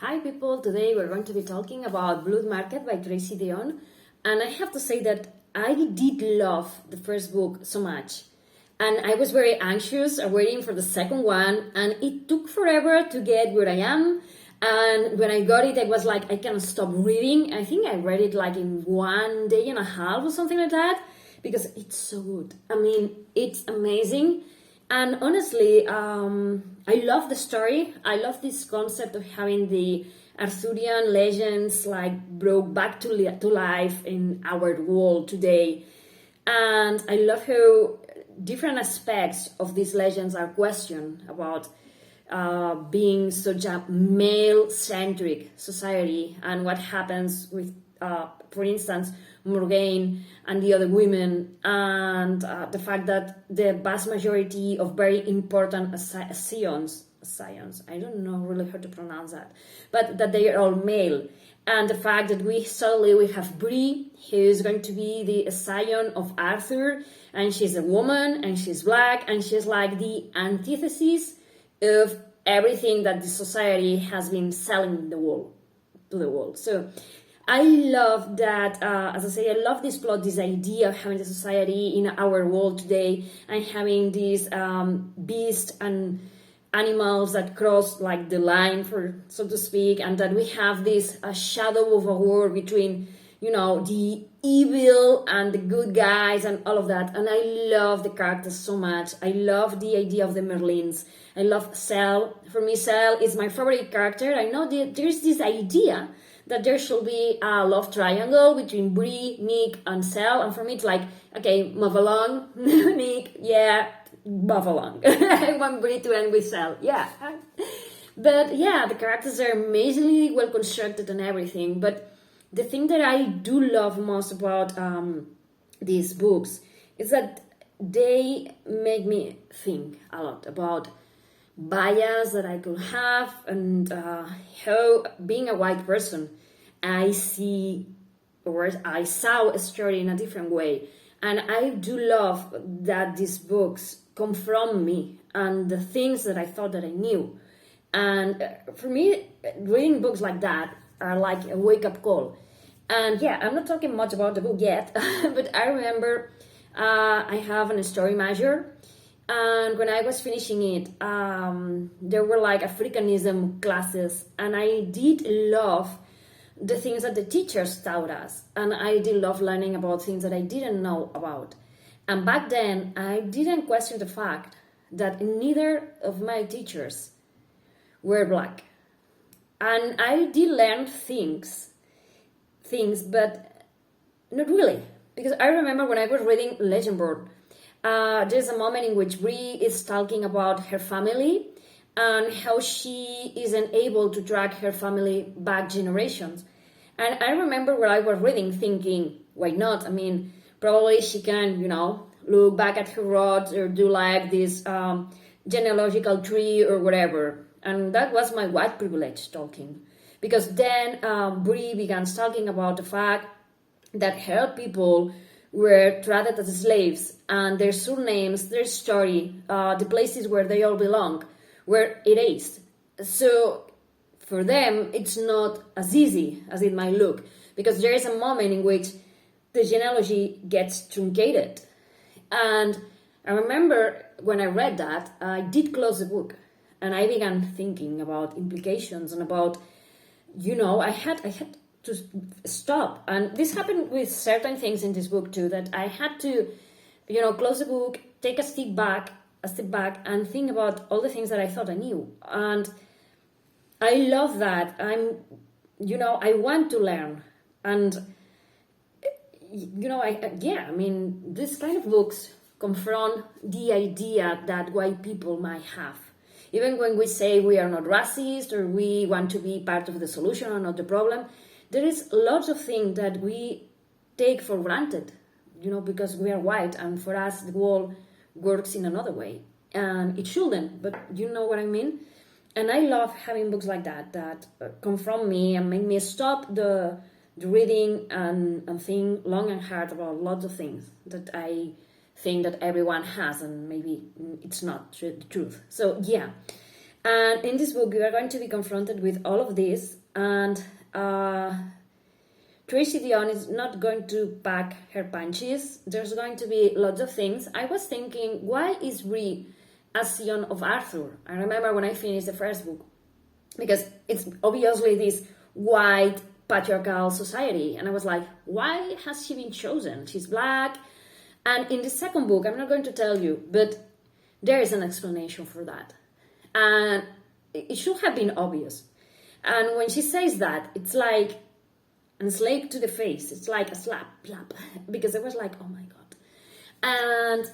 Hi people, today we're going to be talking about Bloodmarked by Tracy Deonn, and I have to say that I did love the first book so much, and I was very anxious waiting for the second one, and it took forever to get where I am, and when I got it I was like, I cannot stop reading. I think I read it like in 1 day and a half or something like that, because it's so good. I mean, it's amazing. And honestly, I love the story. I love this concept of having the Arthurian legends like brought back to life in our world today. And I love how different aspects of these legends are questioned about being such a male-centric society and what happens with, for instance, Morgaine and the other women, and the fact that the vast majority of very important Scions, I don't know really how to pronounce that, but that they are all male, and the fact that we have Bree, who is going to be the Scion of Arthur, and she's a woman, and she's black, and she's like the antithesis of everything that the society has been selling to the world. So I love that, as I say, I love this plot, this idea of having the society in our world today and having these beasts and animals that cross like the line, for so to speak, and that we have this shadow of a war between, the evil and the good guys and all of that. And I love the characters so much. I love the idea of the Merlins. I love Sel. For me, Sel is my favorite character. I know there's this idea that there should be a love triangle between Bree, Nick, and Sel. And for me, it's like, okay, move along. Nick, yeah, move along. I want Bree to end with Sel, yeah. But yeah, the characters are amazingly well constructed and everything. But the thing that I do love most about these books is that they make me think a lot about bias that I could have, and how, being a white person, I see, or I saw a story in a different way. And I do love that these books confront me and the things that I thought that I knew. And for me, reading books like that are like a wake-up call. And yeah, I'm not talking much about the book yet, but I remember I have a story major, and when I was finishing it, there were like Africanism classes, and I did love the things that the teachers taught us, and I did love learning about things that I didn't know about. And back then, I didn't question the fact that neither of my teachers were black. And I did learn things, but not really. Because I remember when I was reading Legendborn, there's a moment in which Bree is talking about her family and how she isn't able to track her family back generations. And I remember when I was reading thinking, why not? I mean, probably she can, look back at her rods or do like this genealogical tree or whatever. And that was my white privilege talking. Because then Bree began talking about the fact that her people were treated as slaves, and their surnames, their story, the places where they all belong, were erased. So for them, it's not as easy as it might look, because there is a moment in which the genealogy gets truncated. And I remember when I read that, I did close the book, and I began thinking about implications and about, I had to stop. And this happened with certain things in this book too, that I had to, close the book, take a step back and think about all the things that I thought I knew. And I love that. I want to learn. And, this kind of books confront the idea that white people might have. Even when we say we are not racist or we want to be part of the solution or not the problem, there is lots of things that we take for granted, because we are white, and for us the world works in another way. And it shouldn't, but you know what I mean? And I love having books like that confront me and make me stop the reading and think long and hard about lots of things that I think that everyone has, and maybe it's not the truth. So yeah, And in this book, you are going to be confronted with all of this, and Tracy Deonn is not going to pack her punches. There's going to be lots of things. I was thinking, why is Bree a Scion of Arthur? I remember when I finished the first book, because it's obviously this white patriarchal society, and I was like, why has she been chosen? She's black. And in the second book, I'm not going to tell you, but there is an explanation for that. And it should have been obvious. And when she says that, it's like a slap to the face. It's like a slap, because it was like, oh my God. And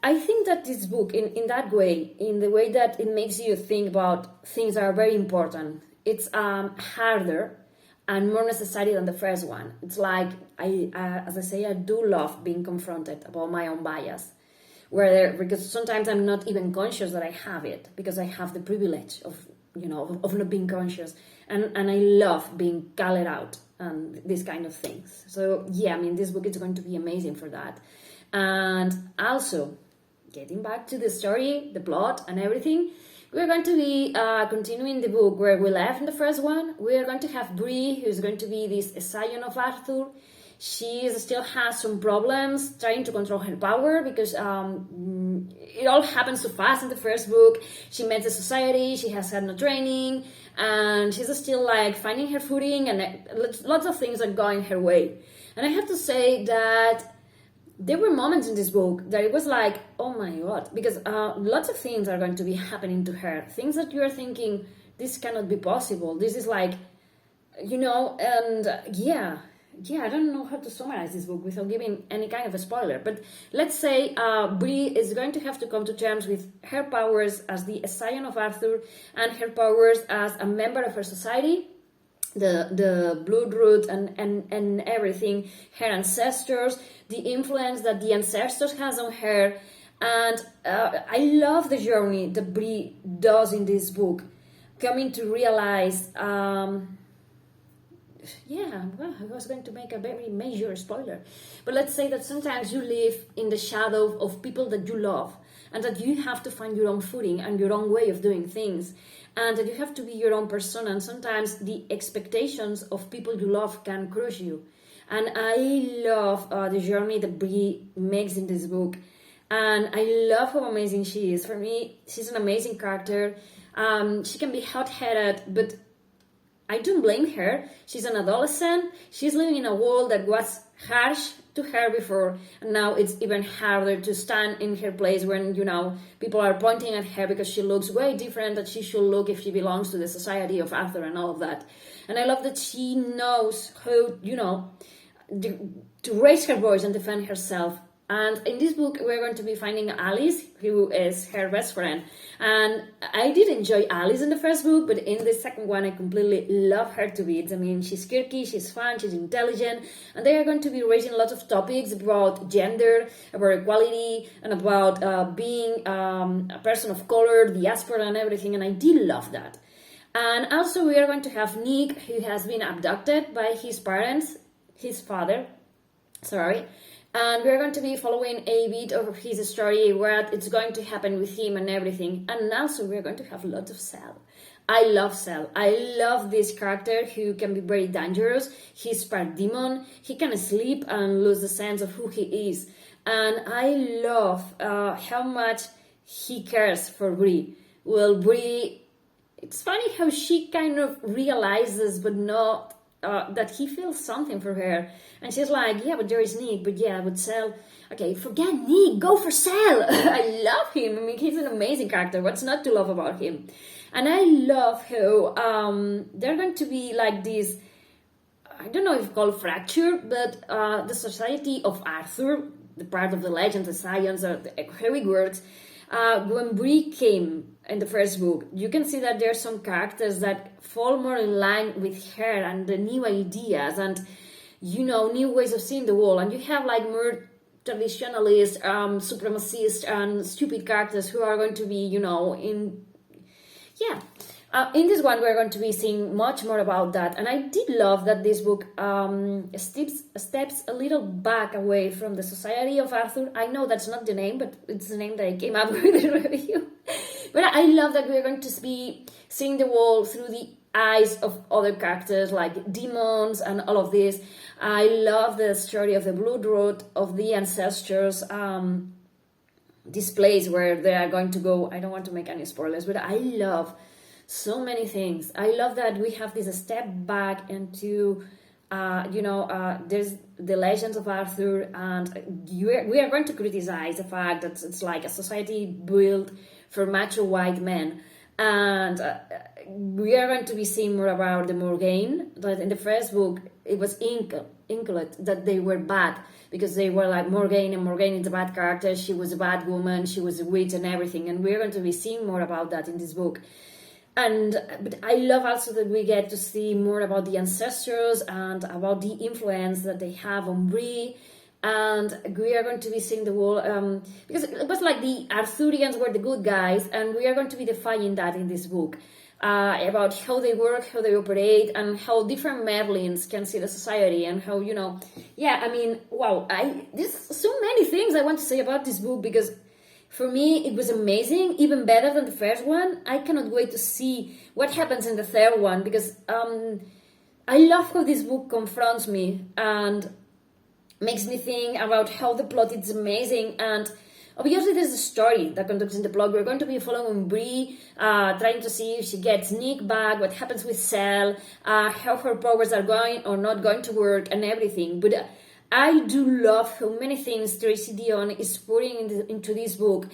I think that this book, in that way, in the way that it makes you think about things that are very important, it's harder and more necessary than the first one. It's like, as I say, I do love being confronted about my own bias. Because sometimes I'm not even conscious that I have it, because I have the privilege of not being conscious, and I love being called out and these kind of things. So yeah, I mean, this book is going to be amazing for that. And also, getting back to the story, the plot and everything, we're going to be continuing the book where we left in the first one. We're going to have Bree, who's going to be this Scion of Arthur. She still has some problems trying to control her power, because it all happens so fast in the first book. She met the society, she has had no training, and she's still like finding her footing, and lots of things are going her way. And I have to say that there were moments in this book that it was like, oh my God, because lots of things are going to be happening to her. Things that you are thinking, this cannot be possible. This is like, and yeah, I don't know how to summarize this book without giving any kind of a spoiler. But let's say Bree is going to have to come to terms with her powers as the Scion of Arthur and her powers as a member of her society, the blood root and everything, her ancestors, the influence that the ancestors has on her. And I love the journey that Bree does in this book, coming to realize, I was going to make a very major spoiler, but let's say that sometimes you live in the shadow of people that you love, and that you have to find your own footing and your own way of doing things, and that you have to be your own person, and sometimes the expectations of people you love can crush you. And I love the journey that Bree makes in this book, and I love how amazing she is. For me, she's an amazing character. She can be hot-headed, but I don't blame her. She's an adolescent. She's living in a world that was harsh to her before, and now it's even harder to stand in her place when, people are pointing at her because she looks way different than she should look if she belongs to the society of Arthur and all of that. And I love that she knows how, to raise her voice and defend herself. And in this book, we're going to be finding Alice, who is her best friend. And I did enjoy Alice in the first book, but in the second one, I completely love her to bits. I mean, she's quirky, she's fun, she's intelligent, and they are going to be raising lots of topics about gender, about equality, and about being a person of color, diaspora, and everything. And I did love that. And also, we are going to have Nick, who has been abducted by his father. And we're going to be following a bit of his story, what it's going to happen with him and everything. And also we're going to have lots of Sel. I love Sel. I love this character who can be very dangerous. He's part demon. He can sleep and lose the sense of who he is. And I love how much he cares for Bree. Well, Bree, it's funny how she kind of realizes, but not that he feels something for her. And she's like, yeah, but there is Nick, but yeah, but Sel, okay, forget Nick, go for Sel. I love him. I mean, he's an amazing character. What's not to love about him? And I love how they're going to be like this, I don't know if it's called fracture, but the society of Arthur, the part of the legend, the science, how it works. When Bree came in the first book, you can see that there are some characters that fall more in line with her and the new ideas and, new ways of seeing the world. And you have like more traditionalist, supremacist and stupid characters who are going to be, In this one, we're going to be seeing much more about that. And I did love that this book steps a little back away from the Society of Arthur. I know that's not the name, but it's the name that I came up with in the review. But I love that we're going to be seeing the world through the eyes of other characters like demons and all of this. I love the story of the Blood Road, of the ancestors, this place where they are going to go. I don't want to make any spoilers, but I love so many things. I love that we have this step back into, there's the Legends of Arthur, and we are going to criticize the fact that it's like a society built for macho white men. And we are going to be seeing more about the Morgaine. But in the first book, it was Incolate that they were bad, because they were like Morgaine, and Morgaine is a bad character. She was a bad woman, she was a witch and everything. And we're going to be seeing more about that in this book. But I love also that we get to see more about the ancestors and about the influence that they have on Bree. And we are going to be seeing the world, because it was like the Arthurians were the good guys, and we are going to be defining that in this book, about how they work, how they operate, and how different Merlins can see the society, and how, wow, there's so many things I want to say about this book, because for me, it was amazing, even better than the first one. I cannot wait to see what happens in the third one, because I love how this book confronts me and makes me think about how the plot is amazing. And obviously there's a story that conducts in the plot. We're going to be following Bree, trying to see if she gets Nick back, what happens with Sel, how her powers are going or not going to work, and everything. But I do love how many things Tracy Deonn is putting into this book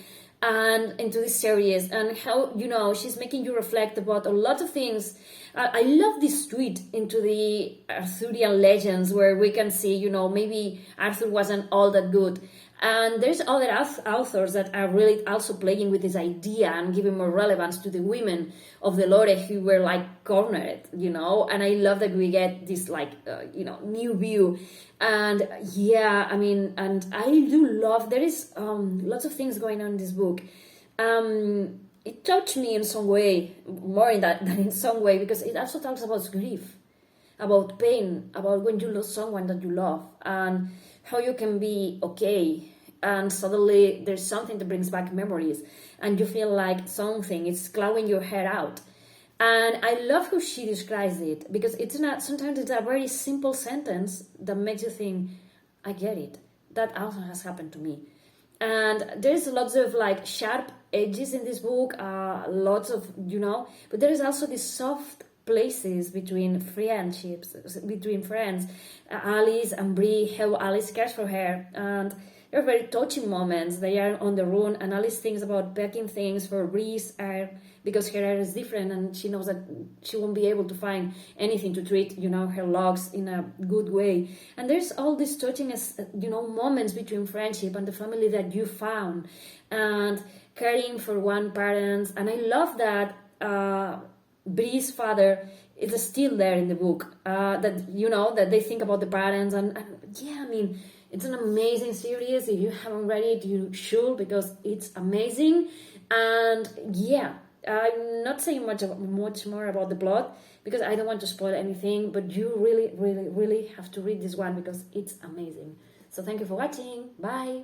and into this series, and how, she's making you reflect about a lot of things. I love this tweet into the Arthurian legends, where we can see, maybe Arthur wasn't all that good. And there's other authors that are really also playing with this idea and giving more relevance to the women of the Lore who were like cornered, and I love that we get this new view. And and I do love, there is lots of things going on in this book. It touched me in some way, more in that than in some way, because it also talks about grief, about pain, about when you lose someone that you love, and how you can be okay, and suddenly there's something that brings back memories, and you feel like something is clawing your hair out. And I love how she describes it, because sometimes it's a very simple sentence that makes you think, I get it. That also has happened to me. And there's lots of sharp edges in this book, lots of, but there is also these soft places between friendships, between friends, Alice and Bree, how Alice cares for her, and there are very touching moments. They are on the run, and Alice thinks about packing things for Bree's hair, because her hair is different, and she knows that she won't be able to find anything to treat, her locks in a good way. And there's all these touching, moments between friendship and the family that you found, and caring for one parent. And I love that Bree's father is still there in the book, that they think about the parents, and it's an amazing series. If you haven't read it, you should, because it's amazing. And I'm not saying much more about the plot, because I don't want to spoil anything, but you really, really, really have to read this one, because it's amazing. So thank you for watching. Bye.